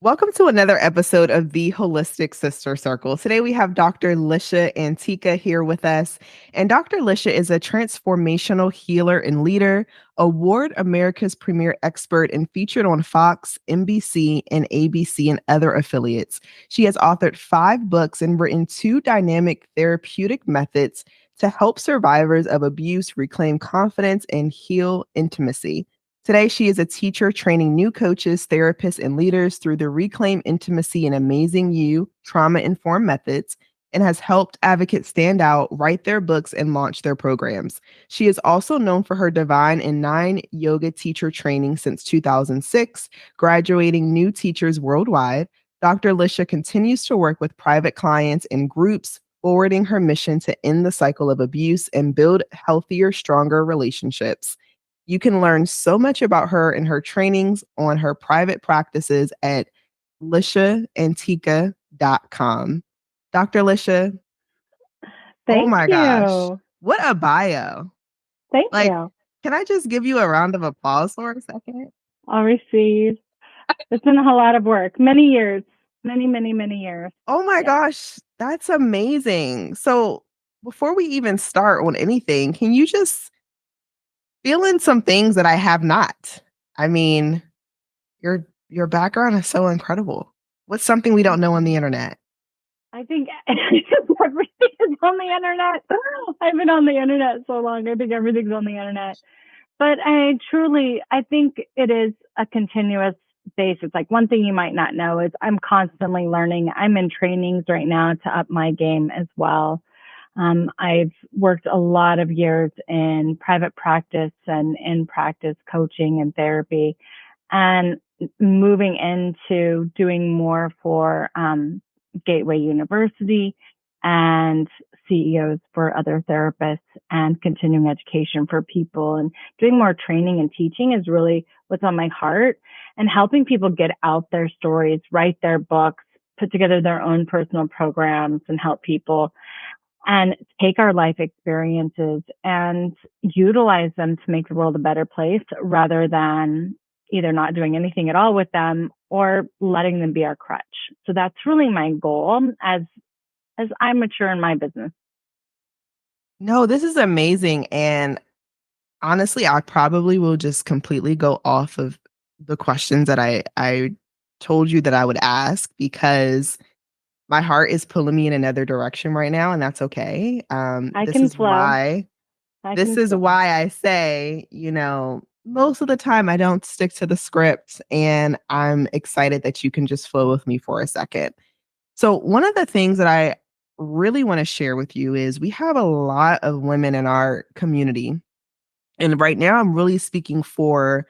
Welcome to another episode of the Holistic Sister Circle. Today we have Dr. Lisha Antiqua here with us. And Dr. Lisha is a transformational healer and leader, award America's premier expert, and featured on Fox, NBC, and ABC and other affiliates. She has authored 5 books and written 2 dynamic therapeutic methods to help survivors of abuse reclaim confidence and heal intimacy. Today, she is a teacher training new coaches, therapists, and leaders through the Reclaim Intimacy and Amazing You trauma informed methods and has helped advocates stand out, write their books, and launch their programs. She is also known for her Divine and 9 yoga teacher training since 2006, graduating new teachers worldwide. Dr. Lisha continues to work with private clients and groups, forwarding her mission to end the cycle of abuse and build healthier, stronger relationships. You can learn so much about her and her trainings on her private practices at lishaantiqua.com. Dr. Lisha, oh Thank my gosh, you. what a bio. Thank Like, you. can I just give you a round of applause for a second? I'll receive. It's been a lot of work. Many years. Many years. Oh my Yeah. gosh, that's amazing. So, before we even start on anything, can you just fill in some things that I have not? I mean, your background is so incredible. What's something we don't know on the internet? I think everything is on the internet. I've been on the internet so long. I think everything's on the internet. But I think it is a continuous basis. Like one thing you might not know is I'm constantly learning. I'm in trainings right now to up my game as well. I've worked a lot of years in private practice and in practice coaching and therapy, and moving into doing more for Gateway University and CEOs for other therapists and continuing education for people and doing more training and teaching is really what's on my heart, and helping people get out their stories, write their books, put together their own personal programs and help people and take our life experiences and utilize them to make the world a better place rather than either not doing anything at all with them or letting them be our crutch. So that's really my goal as I mature in my business. No, this is amazing. And honestly, I probably will just completely go off of the questions that I told you that I would ask because my heart is pulling me in another direction right now, and that's okay. I can flow. I This can is flow. why I say, most of the time I don't stick to the script, and I'm excited that you can just flow with me for a second. So, one of the things that I really want to share with you is we have a lot of women in our community. And right now, I'm really speaking for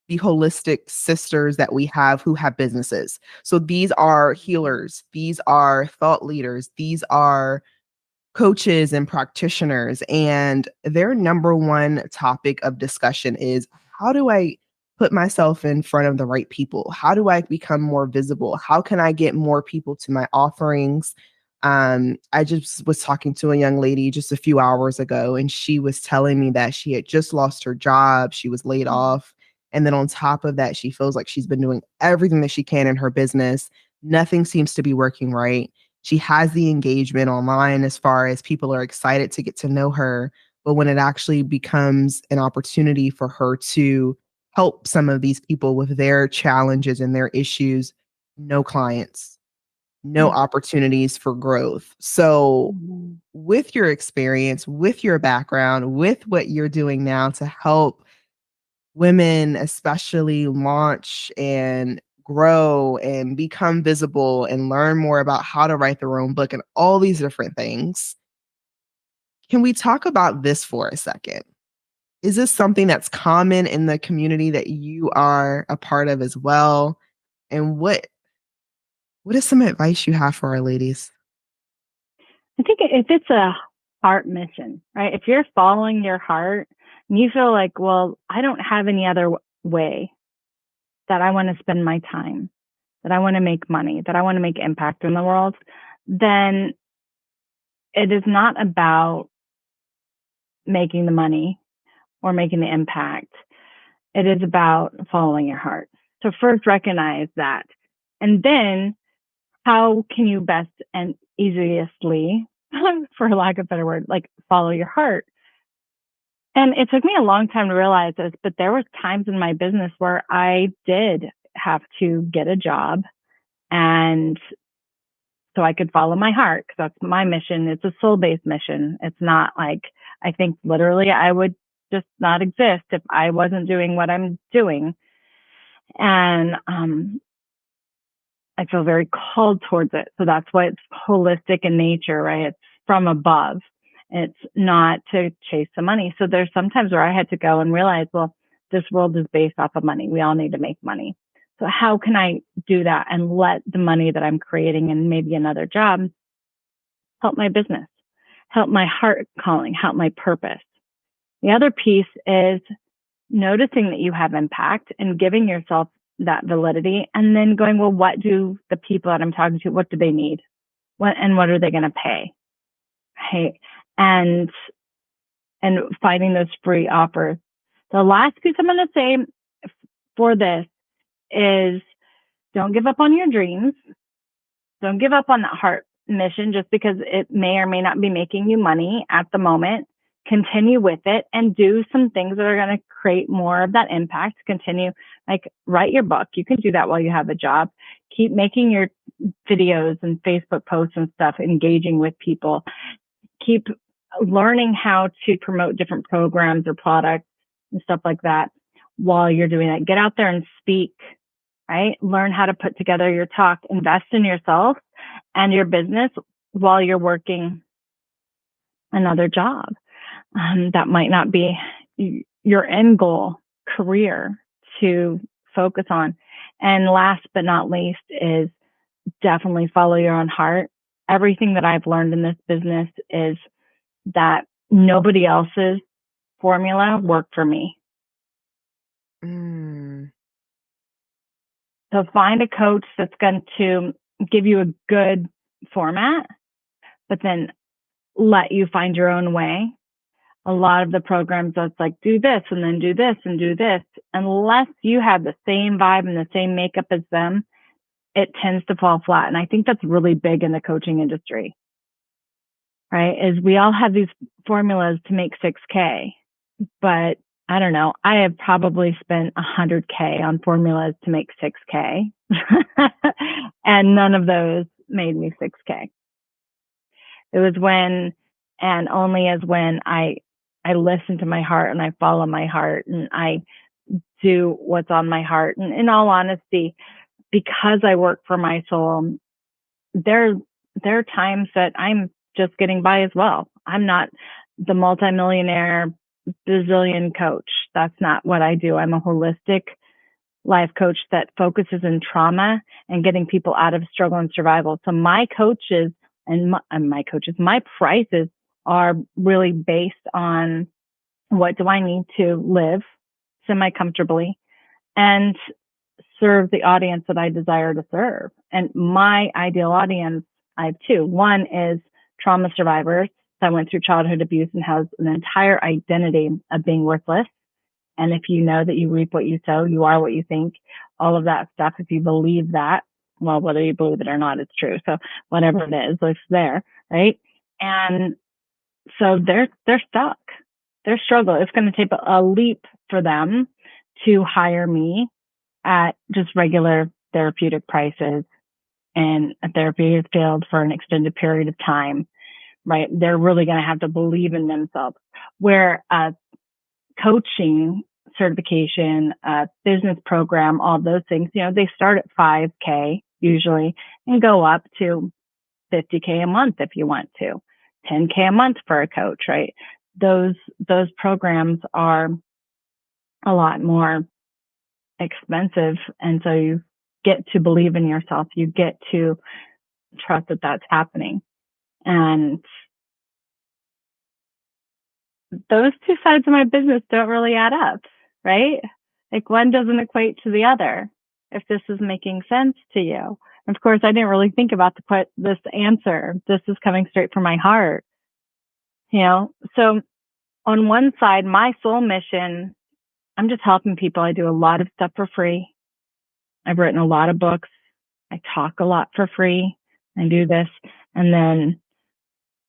the holistic sisters that we have who have businesses. So, these are healers, these are thought leaders, these are coaches and practitioners. And their number one topic of discussion is how do I put myself in front of the right people? How do I become more visible? How can I get more people to my offerings? I just was talking to a young lady just a few hours ago, and she was telling me that she had just lost her job. She was laid off. And then on top of that, she feels like she's been doing everything that she can in her business. Nothing seems to be working right. She has the engagement online as far as people are excited to get to know her. But when it actually becomes an opportunity for her to help some of these people with their challenges and their issues, no clients, no Mm-hmm. opportunities for growth. So, Mm-hmm. with your experience, with your background, with what you're doing now to help women, especially launch and grow and become visible and learn more about how to write their own book and all these different things. Can we talk about this for a second? Is this something that's common in the community that you are a part of as well? And what is some advice you have for our ladies? I think if it's a heart mission, right? If you're following your heart and you feel like, well, I don't have any other way that I want to spend my time, that I want to make money, that I want to make impact in the world, then it is not about making the money or making the impact. It is about following your heart. So first recognize that And then how can you best and easiestly, for lack of a better word, like follow your heart? And it took me a long time to realize this, but there were times in my business where I did have to get a job, and so I could follow my heart, because that's my mission. It's a soul-based mission. It's not like, I think literally I would just not exist if I wasn't doing what I'm doing. And I feel very called towards it. So that's why it's holistic in nature, right? It's from above. It's not to chase the money. So there's sometimes where I had to go and realize, well, this world is based off of money. We all need to make money. So how can I do that and let the money that I'm creating and maybe another job help my business, help my heart calling, help my purpose? The other piece is noticing that you have impact and giving yourself that validity, and then going, well, what do the people that I'm talking to, what do they need? What are they going to pay? Hey, and finding those free offers. The last piece I'm going to say for this is, don't give up on your dreams. Don't give up on that heart mission just because it may or may not be making you money at the moment. Continue with it and do some things that are going to create more of that impact. Continue, like, write your book. You can do that while you have a job. Keep making your videos and Facebook posts and stuff, engaging with people. Keep learning how to promote different programs or products and stuff like that while you're doing that. Get out there and speak, right? Learn how to put together your talk. Invest in yourself and your business while you're working another job. That might not be your end goal career to focus on. And last but not least is definitely follow your own heart. Everything that I've learned in this business is that nobody else's formula worked for me. Mm. So find a coach that's going to give you a good format, but then let you find your own way. A lot of the programs that's like, do this and then do this and do this, unless you have the same vibe and the same makeup as them, it tends to fall flat. And I think that's really big in the coaching industry, right? Is we all have these formulas to make 6K, but I don't know. I have probably spent 100K on formulas to make 6K, and none of those made me 6K. It was when, and only as when I listen to my heart and I follow my heart and I do what's on my heart. And in all honesty, because I work for my soul, there are times that I'm just getting by as well. I'm not the multimillionaire bazillion coach. That's not what I do. I'm a holistic life coach that focuses in trauma and getting people out of struggle and survival. So my coaches and my prices are really based on, what do I need to live semi-comfortably and serve the audience that I desire to serve. And my ideal audience, I have two. One is trauma survivors that went through childhood abuse and has an entire identity of being worthless. And if you know that you reap what you sow, you are what you think, all of that stuff, if you believe that, well, whether you believe it or not, it's true. So whatever it is, it's there, right? And so they're stuck. They're struggling. It's going to take a leap for them to hire me at just regular therapeutic prices in a therapeutic field for an extended period of time, right? They're really going to have to believe in themselves. Where coaching certification, business program, all those things, they start at 5K usually and go up to 50K a month if you want to, 10K a month for a coach, right? Those programs are a lot more expensive. And so you get to believe in yourself. You get to trust that that's happening. And those two sides of my business don't really add up, right? Like, one doesn't equate to the other. If this is making sense to you. Of course, I didn't really think about this answer. This is coming straight from my heart. So on one side, my soul mission, I'm just helping people. I do a lot of stuff for free. I've written a lot of books. I talk a lot for free. I do this. And then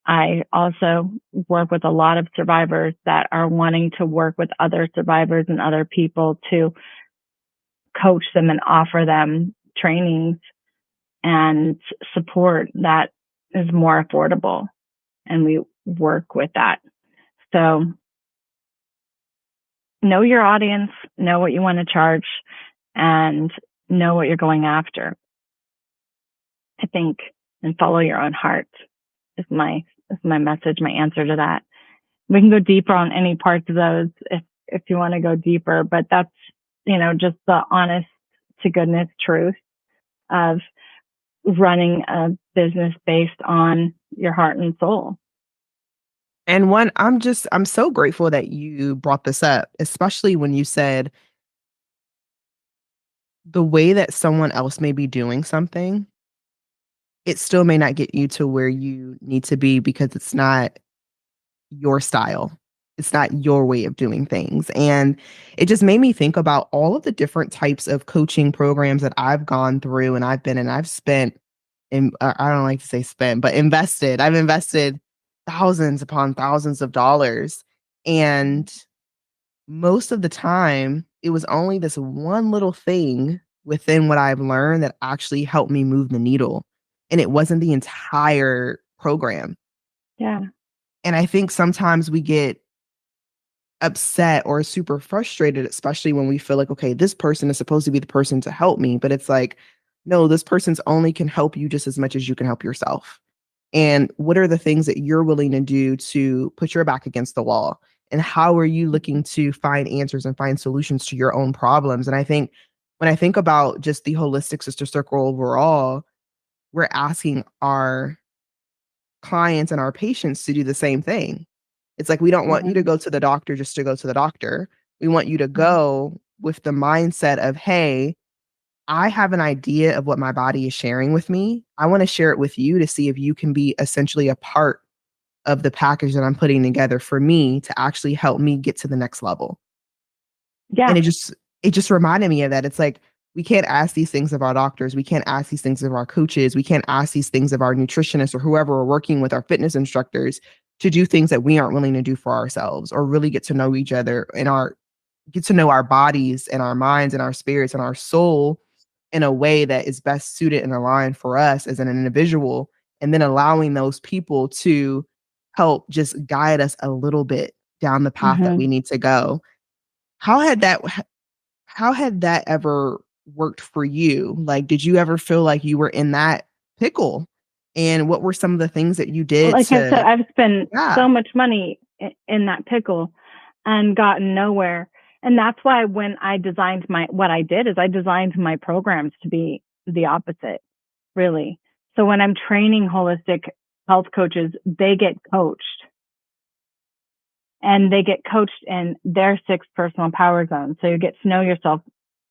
I also work with a lot of survivors that are wanting to work with other survivors and other people to coach them and offer them trainings and support that is more affordable. And we work with that. So know your audience, know what you want to charge, and know what you're going after. I think, and follow your own heart is my message, my answer to that. We can go deeper on any parts of those if you want to go deeper, but that's, just the honest to goodness truth of running a business based on your heart and soul. And I'm so grateful that you brought this up, especially when you said the way that someone else may be doing something, it still may not get you to where you need to be because it's not your style. It's not your way of doing things. And it just made me think about all of the different types of coaching programs that I've gone through and I've spent in, I don't like to say spent, but invested. I've invested thousands upon thousands of dollars. And most of the time, it was only this one little thing within what I've learned that actually helped me move the needle. And it wasn't the entire program. Yeah. And I think sometimes we get upset or super frustrated, especially when we feel like, okay, this person is supposed to be the person to help me. But it's like, no, this person's only can help you just as much as you can help yourself. And what are the things that you're willing to do to put your back against the wall? And how are you looking to find answers and find solutions to your own problems? And I think when I think about just the holistic sister circle overall, we're asking our clients and our patients to do the same thing. It's like, we don't want you to go to the doctor just to go to the doctor. We want you to go with the mindset of, hey, I have an idea of what my body is sharing with me. I want to share it with you to see if you can be essentially a part of the package that I'm putting together for me to actually help me get to the next level. Yeah. And it just reminded me of that. It's like, we can't ask these things of our doctors. We can't ask these things of our coaches. We can't ask these things of our nutritionists or whoever we're working with, our fitness instructors, to do things that we aren't willing to do for ourselves, or really get to know each other and get to know our bodies and our minds and our spirits and our soul in a way that is best suited and aligned for us as an individual, and then allowing those people to help just guide us a little bit down the path that we need to go. How had that how had that ever worked for you? Like, did you ever feel like you were in that pickle? And what were some of the things that you did Like I said, to I've spent yeah. so much money in that pickle and gotten nowhere. And that's why when I designed what I did is I designed my programs to be the opposite, really. So when I'm training holistic health coaches, they get coached, and they get coached in their 6 personal power zones. So you get to know yourself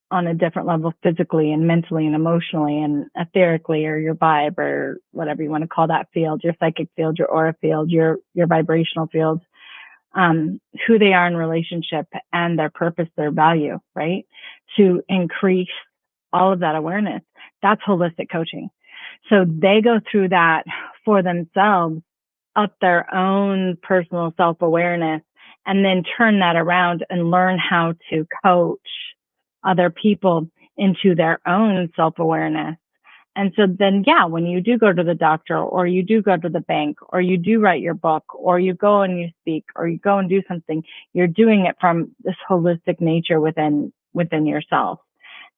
on a different level, physically and mentally and emotionally and etherically, or your vibe, or whatever you want to call that field, your psychic field, your aura field, your vibrational field, who they are in relationship and their purpose, their value, right? To increase all of that awareness. That's holistic coaching. So they go through that for themselves, up their own personal self-awareness, and then turn that around and learn how to coach other people into their own self-awareness. And so then, yeah, when you do go to the doctor, or you do go to the bank, or you do write your book, or you go and you speak, or you go and do something, you're doing it from this holistic nature within yourself,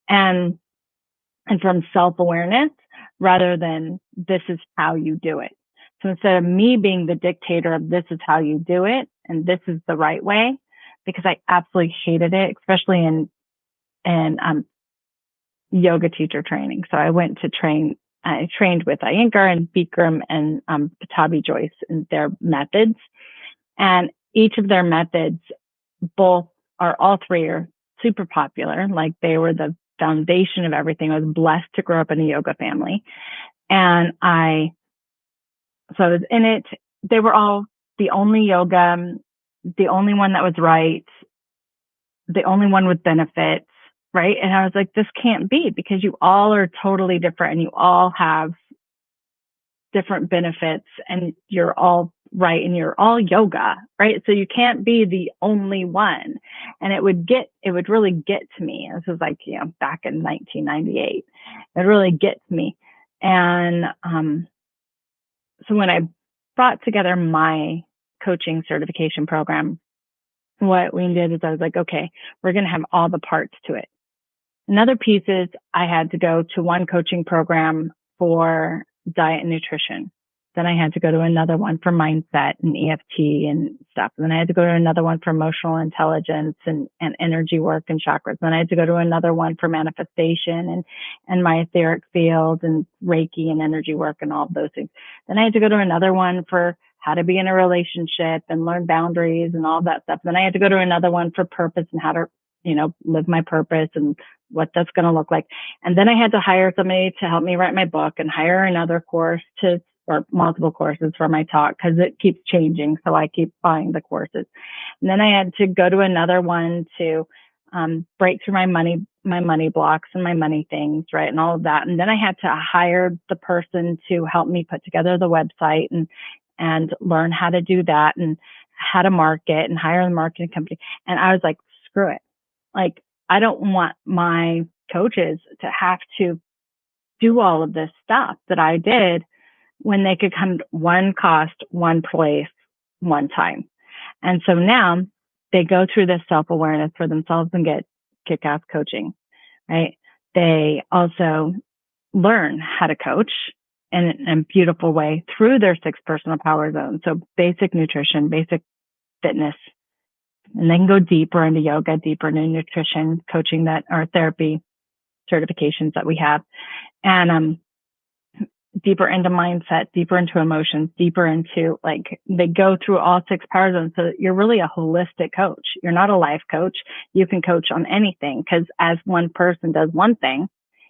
and from self-awareness, rather than this is how you do it. So instead of me being the dictator of this is how you do it and this is the right way, because I absolutely hated it, especially in yoga teacher training. So I trained with Iyengar and Bikram and Patabi Joyce and their methods. And each of their methods, all three are super popular. Like, they were the foundation of everything. I was blessed to grow up in a yoga family. And so I was in it. They were all the only yoga, the only one that was right, the only one with benefits, right? And I was like, this can't be, because you all are totally different and you all have different benefits and you're all right and you're all yoga, right? So you can't be the only one. And it would really get to me. This was like, back in 1998. It really gets me. And so when I brought together my coaching certification program, what we did is I was like, okay, we're going to have all the parts to it. Another piece is I had to go to one coaching program for diet and nutrition. Then I had to go to another one for mindset and EFT and stuff. And then I had to go to another one for emotional intelligence and energy work and chakras. Then I had to go to another one for manifestation and my etheric field and Reiki and energy work and all of those things. Then I had to go to another one for how to be in a relationship and learn boundaries and all that stuff. Then I had to go to another one for purpose and how to, live my purpose and what that's going to look like. And then I had to hire somebody to help me write my book and hire another course or multiple courses for my talk, because it keeps changing. So I keep buying the courses. And then I had to go to another one to break through my money blocks and my money things, right? And all of that. And then I had to hire the person to help me put together the website and learn how to do that and how to market and hire the marketing company. And I was like, screw it. Like, I don't want my coaches to have to do all of this stuff that I did when they could come to one cost, one place, one time. And so now they go through this self-awareness for themselves and get kick-ass coaching, right? They also learn how to coach in a beautiful way through their 6 personal power zones. So basic nutrition, basic fitness, and they can go deeper into yoga, deeper into nutrition coaching that are therapy certifications that we have, and deeper into mindset, deeper into emotions, deeper into, like, they go through all 6 power zones. So you're really a holistic coach. You're not a life coach. You can coach on anything, because as one person does one thing,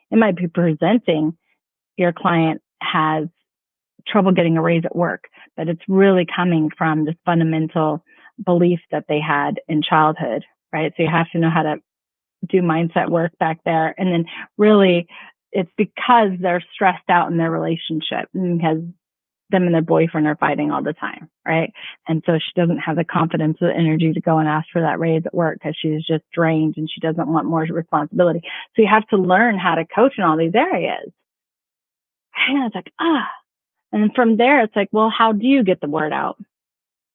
it might be presenting your client has trouble getting a raise at work, but it's really coming from this fundamental belief that they had in childhood, right? So you have to know how to do mindset work back there. And then really it's because they're stressed out in their relationship, because them and their boyfriend are fighting all the time, right? And so she doesn't have the confidence or the energy to go and ask for that raise at work, because she's just drained and she doesn't want more responsibility. So you have to learn how to coach in all these areas. And it's like, and then from there, it's like, well, how do you get the word out?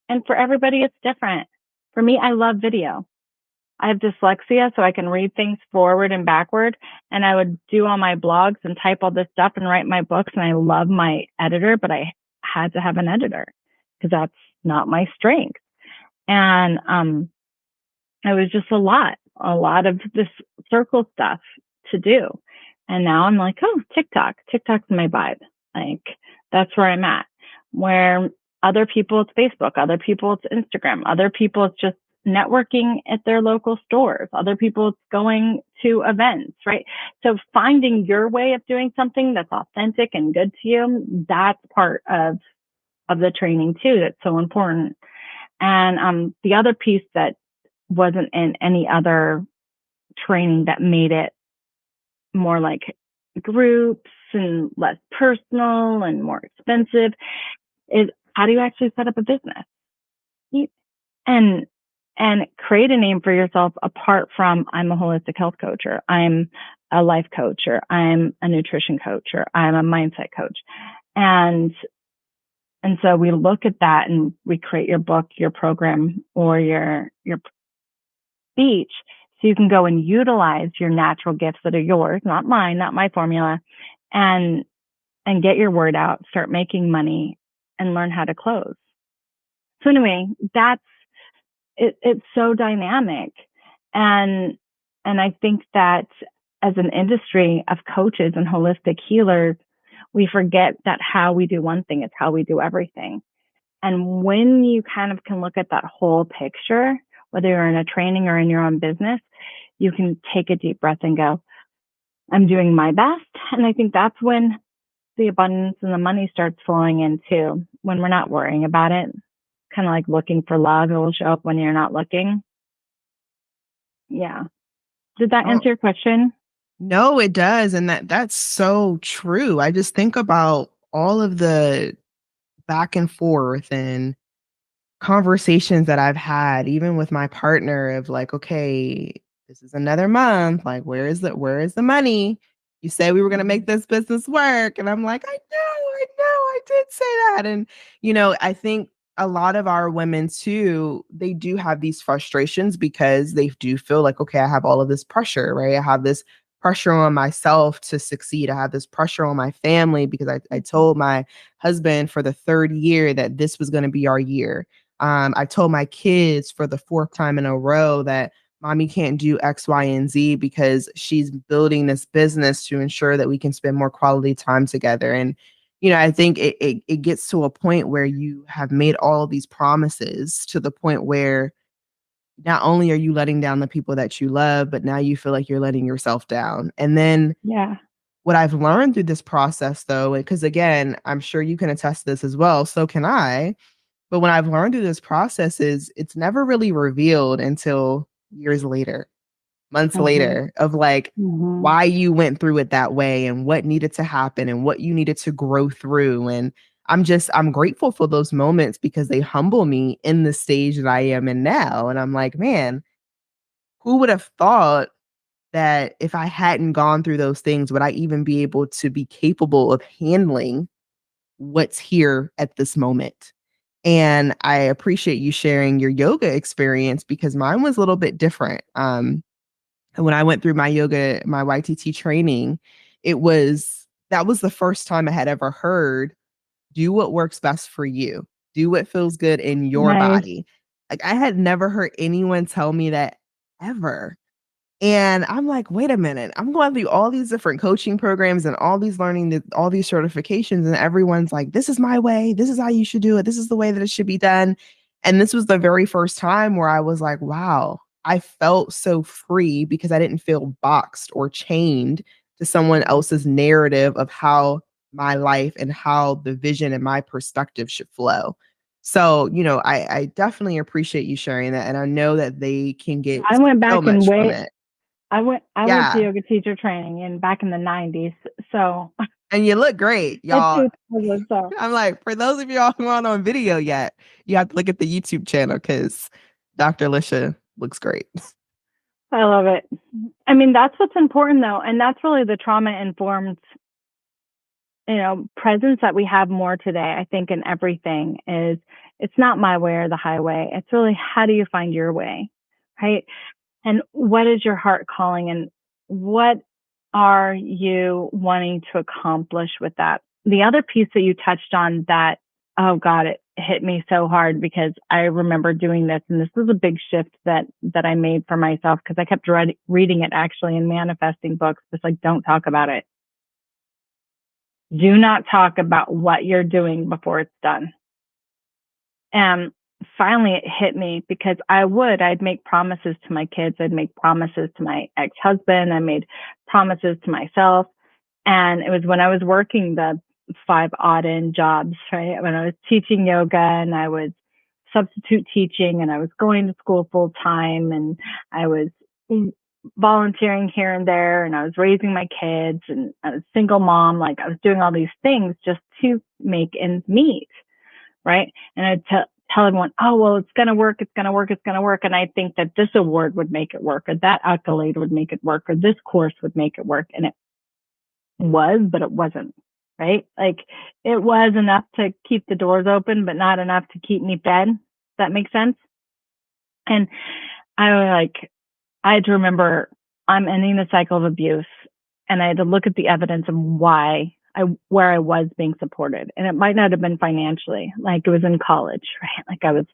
And for everybody, it's different. For me, I love video. I have dyslexia, so I can read things forward and backward. And I would do all my blogs and type all this stuff and write my books. And I love my editor, but I had to have an editor because that's not my strength. And it was just a lot of this circle stuff to do. And now I'm like, oh, TikTok's my vibe. Like, that's where I'm at. Where other people, it's Facebook. Other people, it's Instagram. Other people, it's just networking at their local stores. Other people, it's going to events, right? So finding your way of doing something that's authentic and good to you, that's part of the training too. That's so important. And the other piece that wasn't in any other training that made it more like groups and less personal and more expensive is, how do you actually set up a business and create a name for yourself apart from, I'm a holistic health coach, or I'm a life coach, or I'm a nutrition coach, or I'm a mindset coach. And so we look at that and we create your book, your program, or your speech, so you can go and utilize your natural gifts that are yours, not mine, not my formula, and get your word out, start making money, and learn how to close. So anyway, that's it. It's so dynamic. And I think that as an industry of coaches and holistic healers, we forget that how we do one thing is how we do everything. And when you kind of can look at that whole picture, whether you're in a training or in your own business, you can take a deep breath and go, I'm doing my best. And I think that's when the abundance and the money starts flowing in too, when we're not worrying about it. Kind of like looking for love. It will show up when you're not looking. Yeah. Did that Oh, answer your question? no, it does. And that's so true. I just think about all of the back and forth and conversations that I've had, even with my partner, of like, okay, this is another month. Like, where is the money? You said we were gonna make this business work. And I'm like, I did say that. And, I think a lot of our women too, they do have these frustrations because they do feel like, okay, I have all of this pressure, right? I have this pressure on myself to succeed. I have this pressure on my family because I told my husband for the third year that this was going to be our year. I told my kids for the fourth time in a row that mommy can't do X, Y, and Z because she's building this business to ensure that we can spend more quality time together. And, I think it gets to a point where you have made all of these promises to the point where not only are you letting down the people that you love, but now you feel like you're letting yourself down. And then Yeah. what I've learned through this process, though, because again, I'm sure you can attest to this as well, so can I, but what I've learned through this process is it's never really revealed until years later, months Mm-hmm. later, of like Mm-hmm. why you went through it that way and what needed to happen and what you needed to grow through. And I'm grateful for those moments because they humble me in the stage that I am in now. And I'm like, man, who would have thought that if I hadn't gone through those things, would I even be able to be capable of handling what's here at this moment? And I appreciate you sharing your yoga experience because mine was a little bit different. And when I went through my YTT training, that was the first time I had ever heard do what works best for you, do what feels good in your Nice. body. Like I had never heard anyone tell me that ever. And I'm like, wait a minute. I'm going through all these different coaching programs and all these all these certifications. And everyone's like, this is my way. This is how you should do it. This is the way that it should be done. And this was the very first time where I was like, wow, I felt so free because I didn't feel boxed or chained to someone else's narrative of how my life and how the vision and my perspective should flow. So, I definitely appreciate you sharing that. And I know that they can get I went so back and much from wait. it. I went to Yeah, yoga teacher training in back in the 90s. So and you look great, it's y'all. 2000. So I'm like, for those of y'all who aren't on video yet, you have to look at the YouTube channel because Dr. Lisha looks great. I love it. I mean, that's what's important though. And that's really the trauma informed, presence that we have more today. I think in everything is it's not my way or the highway. It's really how do you find your way? Right. And what is your heart calling and what are you wanting to accomplish with that? The other piece that you touched on that, oh God, it hit me so hard because I remember doing this and this was a big shift that I made for myself because I kept reading it actually in manifesting books, just like don't talk about it. Do not talk about what you're doing before it's done. And finally it hit me because I'd make promises to my kids. I'd make promises to my ex-husband. I made promises to myself. And it was when I was working the 5 odd end jobs, right? When I was teaching yoga and I was substitute teaching and I was going to school full time and I was volunteering here and there and I was raising my kids and I was a single mom. Like I was doing all these things just to make ends meet, right? And I'd tell everyone, oh, well, it's going to work, it's going to work, it's going to work. And I think that this award would make it work, or that accolade would make it work, or this course would make it work. And it was, but it wasn't, right? Like it was enough to keep the doors open, but not enough to keep me fed. Does that make sense? And I had to remember I'm ending the cycle of abuse and I had to look at the evidence of where I was being supported. And it might not have been financially, like it was in college, right? Like I was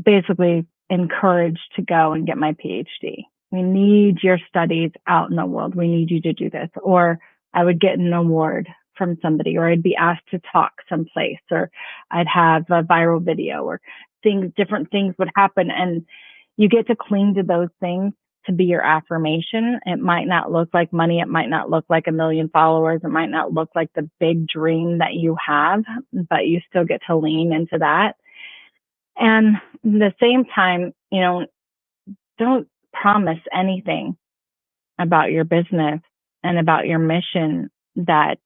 basically encouraged to go and get my PhD. We need your studies out in the world. We need you to do this. Or I would get an award from somebody, or I'd be asked to talk someplace, or I'd have a viral video, or different things would happen. And you get to cling to those things to be your affirmation. It might not look like money. It might not look like 1 million followers. It might not look like the big dream that you have, but you still get to lean into that. And at the same time, don't promise anything about your business and about your mission that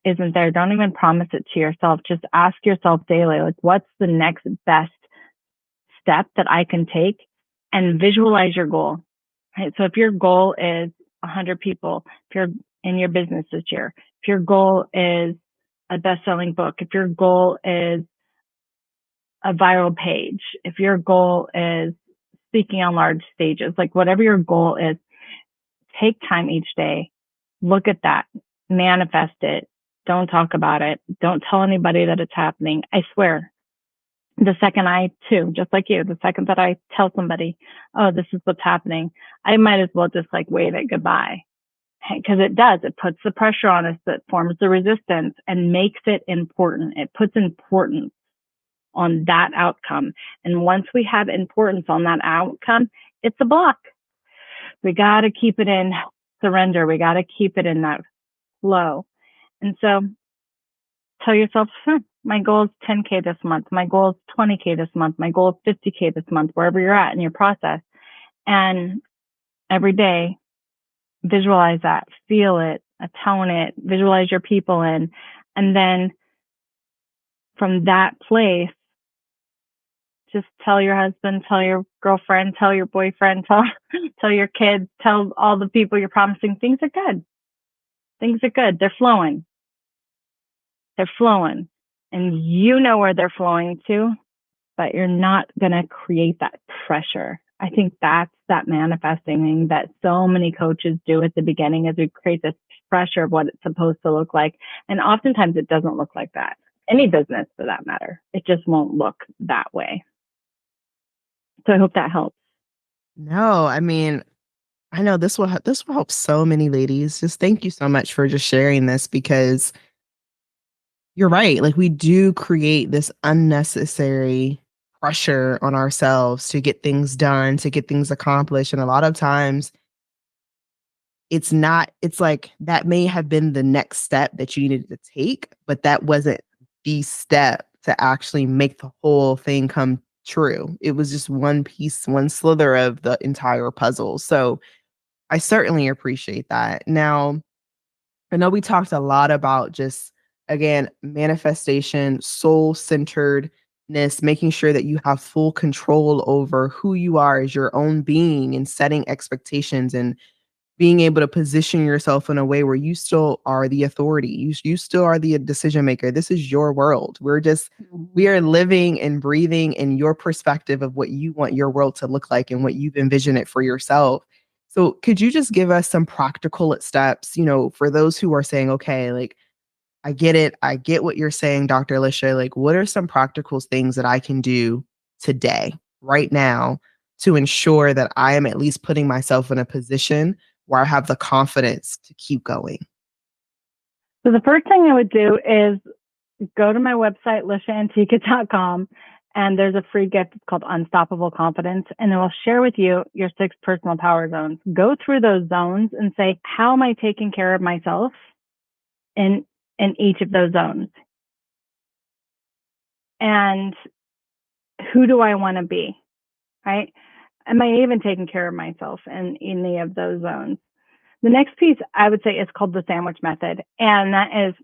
isn't there. Don't even promise it to yourself. Just ask yourself daily, like, what's the next best step that I can take, and visualize your goal. Right? So if your goal is 100 people, if you're in your business this year, if your goal is a best-selling book, if your goal is a viral page, if your goal is speaking on large stages, like whatever your goal is, take time each day, look at that, manifest it. Don't talk about it. Don't tell anybody that it's happening. I swear, the second I too, just like you, the second that I tell somebody, oh, this is what's happening, I might as well just like wave it goodbye. Because it does. It puts the pressure on us that forms the resistance and makes it important. It puts importance on that outcome. And once we have importance on that outcome, it's a block. We got to keep it in surrender. We got to keep it in that flow. And so tell yourself, my goal is 10K this month. My goal is 20K this month. My goal is 50K this month, wherever you're at in your process. And every day, visualize that, feel it, atone it, visualize your people in. And then from that place, just tell your husband, tell your girlfriend, tell your boyfriend, tell your kids, tell all the people you're promising things are good. Things are good. They're flowing. They're flowing. And you know where they're flowing to, but you're not going to create that pressure. I think that's that manifesting thing that so many coaches do at the beginning, is we create this pressure of what it's supposed to look like. And oftentimes it doesn't look like that. Any business for that matter. It just won't look that way. So I hope that helps. No, I mean, I know this will help so many ladies. Just thank you so much for just sharing this, because you're right. Like, we do create this unnecessary pressure on ourselves to get things done, to get things accomplished. And a lot of times it's like that may have been the next step that you needed to take, but that wasn't the step to actually make the whole thing come true. It was just one piece, one slither of the entire puzzle. So I certainly appreciate that. Now, I know we talked a lot about just, again, manifestation, soul centeredness, making sure that you have full control over who you are as your own being, and setting expectations, and being able to position yourself in a way where you still are the authority. You still are the decision maker. This is your world. We are living and breathing in your perspective of what you want your world to look like and what you've envisioned it for yourself. So could you just give us some practical steps, for those who are saying, okay, like, I get it. I get what you're saying, Dr. Lisha. Like, what are some practical things that I can do today, right now, to ensure that I am at least putting myself in a position where I have the confidence to keep going? So the first thing I would do is go to my website, lishaantiqua.com, and there's a free gift. It's called Unstoppable Confidence, and it will share with you your 6 personal power zones. Go through those zones and say, how am I taking care of myself in each of those zones? And who do I want to be, right? Am I even taking care of myself in any of those zones? The next piece I would say is called the sandwich method. And that is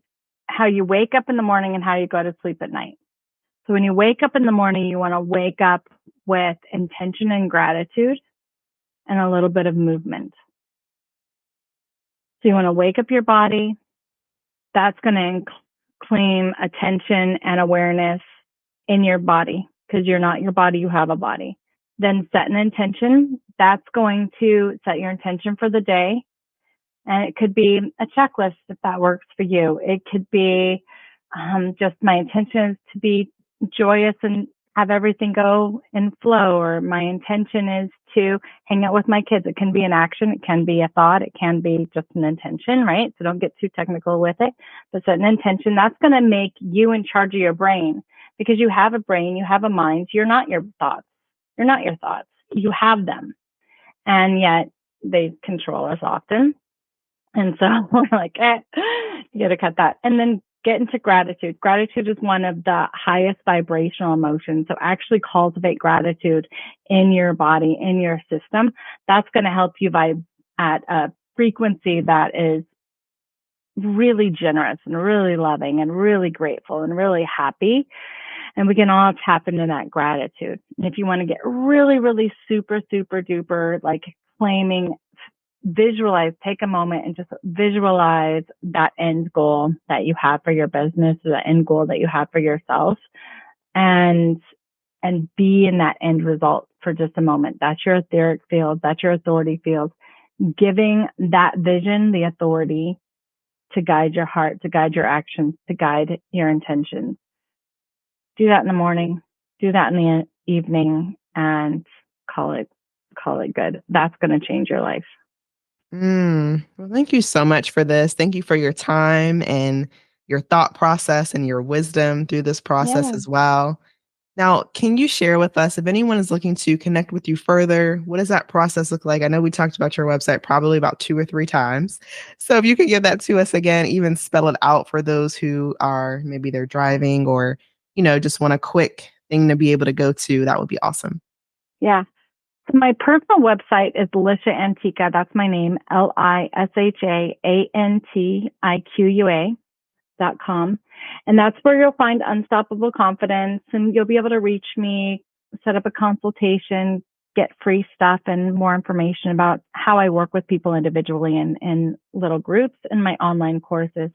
how you wake up in the morning and how you go to sleep at night. So when you wake up in the morning, you want to wake up with intention and gratitude and a little bit of movement. So you want to wake up your body. That's going to claim attention and awareness in your body, because you're not your body, you have a body. Then set an intention. That's going to set your intention for the day. And it could be a checklist if that works for you. It could be just my intention is to be joyous and have everything go in flow, or my intention is to hang out with my kids. It can be an action. It can be a thought. It can be just an intention, right? So don't get too technical with it, but set an intention. That's going to make you in charge of your brain, because you have a brain, you have a mind. You're not your thoughts. You're not your thoughts. You have them. And yet they control us often. And so we're like, you got to cut that. And then get into gratitude. Gratitude is one of the highest vibrational emotions. So actually cultivate gratitude in your body, in your system. That's going to help you vibe at a frequency that is really generous and really loving and really grateful and really happy. And we can all tap into that gratitude. And if you want to get really, really super, super duper, like claiming, visualize, take a moment and just visualize that end goal that you have for your business, or the end goal that you have for yourself, and be in that end result for just a moment. That's your etheric field. That's your authority field. Giving that vision the authority to guide your heart, to guide your actions, to guide your intentions. Do that in the morning, do that in the evening, and call it good. That's going to change your life. Well, thank you so much for this. Thank you for your time and your thought process and your wisdom through this process Yeah. as well. Now, can you share with us if anyone is looking to connect with you further, what does that process look like? I know we talked about your website probably about 2 or 3 times. So if you could give that to us again, even spell it out for those who are maybe they're driving or, just want a quick thing to be able to go to, that would be awesome. Yeah. So my personal website is Lisha Antiqua. That's my name, LishaAntiqua.com. And that's where you'll find Unstoppable Confidence, and you'll be able to reach me, set up a consultation, get free stuff and more information about how I work with people individually and in little groups and my online courses.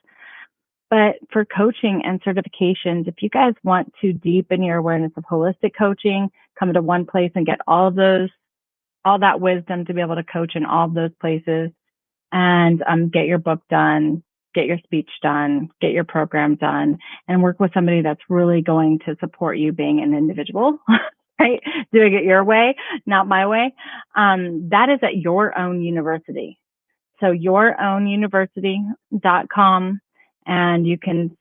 But for coaching and certifications, if you guys want to deepen your awareness of holistic coaching, come to one place and get all that wisdom to be able to coach in all of those places, and get your book done, get your speech done, get your program done, and work with somebody that's really going to support you being an individual, right? Doing it your way, not my way. That is at Your Own University. So yourownuniversity.com, and you can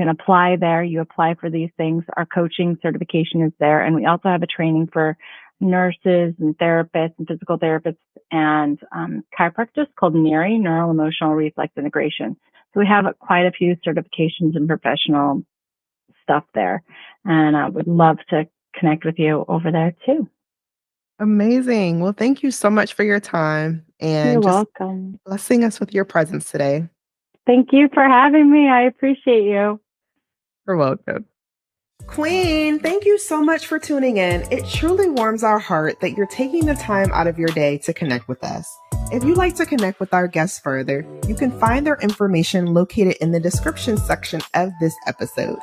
apply there. You apply for these things. Our coaching certification is there. And we also have a training for nurses and therapists and physical therapists and chiropractors called NERI, Neural Emotional Reflex Integration. So we have quite a few certifications and professional stuff there. And I would love to connect with you over there too. Amazing. Well, thank you so much for your time You're and just welcome. blessing us with your presence today. Thank you for having me. I appreciate you. You're welcome. Queen, thank you so much for tuning in. It truly warms our heart that you're taking the time out of your day to connect with us. If you'd like to connect with our guests further, you can find their information located in the description section of this episode.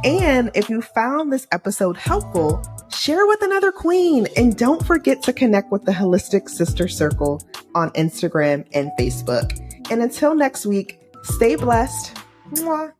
And if you found this episode helpful, share with another queen, and don't forget to connect with the Holistic Sister Circle on Instagram and Facebook. And until next week, stay blessed. Mwah.